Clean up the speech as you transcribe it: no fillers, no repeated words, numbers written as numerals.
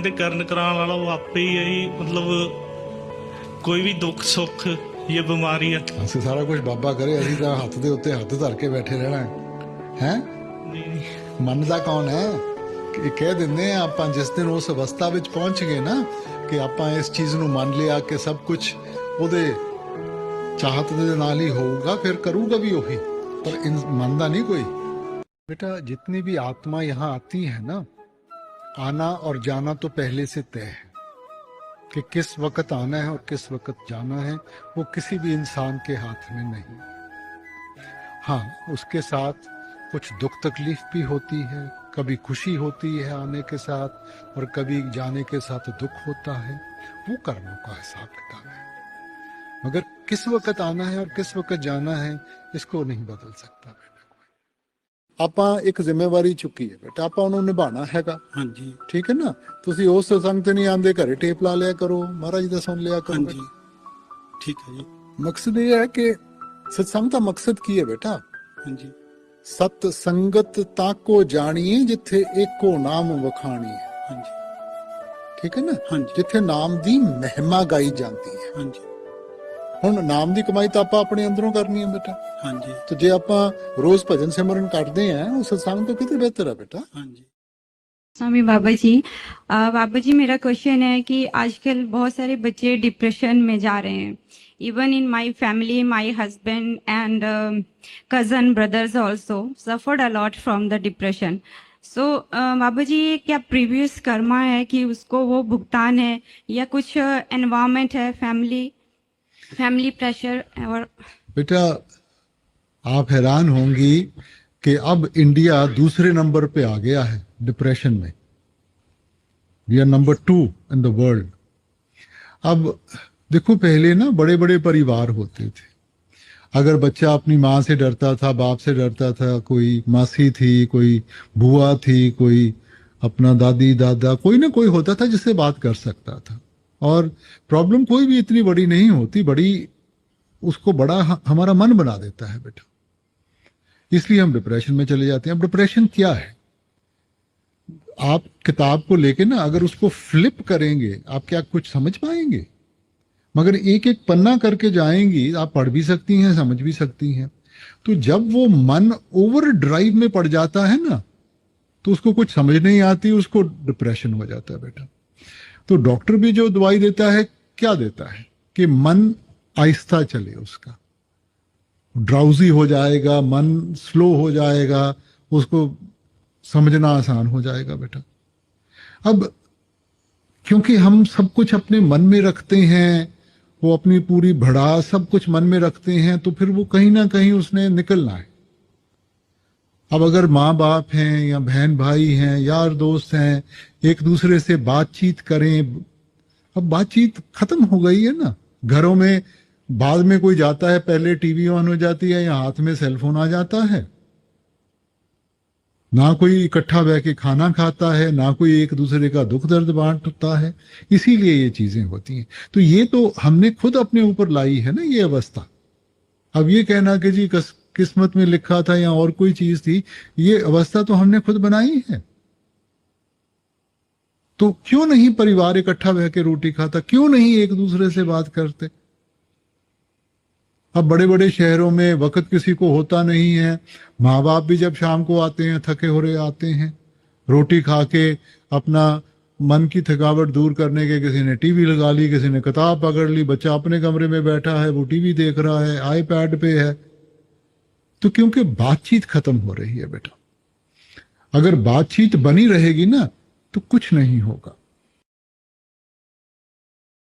ਤੇ ਕਰਨ ਕਰਾਉਣ ਵਾਲਾ ਉਹ ਆਪੇ ਹੀ ਹੈ ਜੀ। ਮਤਲਬ ਕੋਈ ਵੀ ਦੁੱਖ ਸੁੱਖ ਇਹ ਬਿਮਾਰੀ ਆ ਅਸੀਂ ਸਾਰਾ ਕੁਝ ਬਾਬਾ ਕਰੇ, ਅਸੀਂ ਤਾਂ ਹੱਥ ਦੇ ਉੱਤੇ ਹੱਥ ਧਰ ਕੇ ਬੈਠੇ ਰਹਿਣਾ ਹੈ। ਨਹੀਂ ਮੰਨਦਾ ਕੌਣ ਹੈ? ਕਿ ਕਹਿ ਦਿੰਦੇ ਆ ਆਪਾਂ ਜਿਸ ਦਿਨ ਉਸ ਅਵਸਥਾ ਵਿੱਚ ਪਹੁੰਚ ਗਏ ਨਾ ਕਿ ਆਪਾਂ ਇਸ ਚੀਜ਼ ਨੂੰ ਮੰਨ ਲਿਆ ਕਿ ਸਭ ਕੁਝ ਉਹਦੇ ਚਾਹਤ ਦੇ ਨਾਲ ਹੀ ਹੋਊਗਾ, ਫਿਰ ਕਰੂਗਾ ਵੀ ਉਹੀ, पर मानता नहीं कोई। बेटा जितनी भी आत्मा यहाँ आती है ना, आना और जाना तो पहले से तय है कि किस वक्त आना है और किस वक्त जाना है, वो किसी भी इंसान के हाथ में नहीं। हाँ, उसके साथ कुछ दुख तकलीफ भी होती है, कभी खुशी होती है आने के साथ और कभी जाने के साथ दुख होता है, वो कर्मों का हिसाब किताब है। मगर किस वक्त आना है और किस वक्त जाना है इसको नहीं बदल सकता बेटा कोई। ਆਪਾਂ ਇੱਕ ਜ਼ਿੰਮੇਵਾਰੀ ਚੁੱਕੀ ਹੈ ਬੇਟਾ, ਆਪਾਂ ਉਹਨੂੰ ਨਿਭਾਣਾ ਹੈਗਾ। ਹਾਂਜੀ ਠੀਕ ਹੈ ਨਾ? ਤੁਸੀਂ ਉਸ ਸਤਸੰਗ ਤੇ ਨਹੀਂ ਆਂਦੇ, ਘਰੇ ਟੇਪ ਲਾ ਲਿਆ ਕਰੋ, ਮਹਾਰਾਜ ਦਾ ਸੁਣ ਲਿਆ ਕਰੋ। ਹਾਂਜੀ ਠੀਕ ਹੈ ਜੀ। ਮਕਸਦ ਇਹ ਹੈ ਕਿ ਸਤਸੰਗ ਦਾ ਮਕਸਦ ਕੀ ਹੈ ਬੇਟਾ? ਹਾਂਜੀ ਸਤ ਸੰਗਤ ਤਾਕੋ ਜਾਣੀਏ ਜਿੱਥੇ ਏਕੋ ਨਾਮ ਵਖਾਣੀ ਹੈ। ਹਾਂਜੀ ਠੀਕ ਹੈ ਨਾ? ਹਾਂਜੀ ਜਿੱਥੇ ਨਾਮ ਦੀ ਮਹਿਮਾ ਗਾਈ ਜਾਂਦੀ ਹੈ। ਹਾਂਜੀ ਹੁਣ ਨਾਮ ਦੀ ਕਮਾਈ ਤਾਂ ਆਪਾਂ ਆਪਣੇ ਅੰਦਰੋਂ ਕਰਨੀ ਹੈ ਬੇਟਾ। ਹਾਂਜੀ तो जे आप रोज भजन सिमरन करते हैं उस सत्संग तो कितने बेहतर है बेटा। ਹਾਂਜੀ स्वामी बाबा जी मेरा क्वेश्चन है कि आजकल बहुत सारे बच्चे डिप्रेशन में जा रहे हैं। Even in my family my husband and cousin brothers also suffered a lot from the depression. So Baba ji ये क्या प्रीवियस कर्मा है कि उसको वो भुगतान है या कुछ एनवायरनमेंट है, फैमिली प्रेशर? और बेटा आप हैरान होंगी कि अब इंडिया दूसरे नंबर पे आ गया है डिप्रेशन में। We are number 2 in the world. अब देखो पहले ना बड़े बड़े परिवार होते थे। अगर बच्चा अपनी माँ से डरता था, बाप से डरता था, कोई मासी थी, कोई बुआ थी, कोई अपना दादी दादा, कोई ना कोई होता था जिससे बात कर सकता था। और प्रॉब्लम कोई भी इतनी बड़ी नहीं होती, बड़ी उसको बड़ा हमारा मन बना देता है बेटा, इसलिए हम डिप्रेशन में चले जाते हैं। अब डिप्रेशन क्या है? आप किताब को लेके ना अगर उसको फ्लिप करेंगे आप क्या कुछ समझ पाएंगे? मगर एक एक पन्ना करके जाएंगी, आप पढ़ भी सकती हैं, समझ भी सकती हैं। तो जब वो मन ओवर ड्राइव में पड़ जाता है ना तो उसको कुछ समझ नहीं आती, उसको डिप्रेशन हो जाता है बेटा। तो डॉक्टर भी जो दवाई देता है क्या देता है कि मन आहिस्ता चले, उसका ड्राउजी हो जाएगा, मन स्लो हो जाएगा, उसको समझना आसान हो जाएगा बेटा। अब क्योंकि हम सब कुछ अपने मन में रखते हैं, वो अपनी पूरी भड़ास सब कुछ मन में रखते हैं, तो फिर वो कहीं ना कहीं उसने निकलना है। अब अगर माँ बाप हैं या बहन भाई हैं, यार दोस्त हैं, एक दूसरे से बातचीत करें। अब बातचीत खत्म हो गई है ना। घरों में बाद में कोई जाता है, पहले टीवी ऑन हो जाती है या हाथ में सेलफोन आ जाता है, ना कोई इकट्ठा बैठ के खाना खाता है, ना कोई एक दूसरे का दुख दर्द बांटता है। इसीलिए ये चीजें होती हैं। तो ये तो हमने खुद अपने ऊपर लाई है ना ये अवस्था। अब ये कहना कि जी किस्मत में लिखा था या और कोई चीज थी, ये अवस्था तो हमने खुद बनाई है। तो क्यों नहीं परिवार इकट्ठा बह के रोटी खाता, क्यों नहीं एक दूसरे से बात करते? अब बड़े बड़े शहरों में वक्त किसी को होता नहीं है। माँ बाप भी जब शाम को आते हैं, थके हो रहे आते हैं, रोटी खा के अपना मन की थकावट दूर करने के किसी ने टीवी लगा ली, किसी ने किताब पकड़ ली, बच्चा अपने कमरे में बैठा है, वो टीवी देख रहा है, आईपैड पे है। तो क्योंकि बातचीत खत्म हो रही है बेटा। अगर बातचीत बनी रहेगी ना तो कुछ नहीं होगा।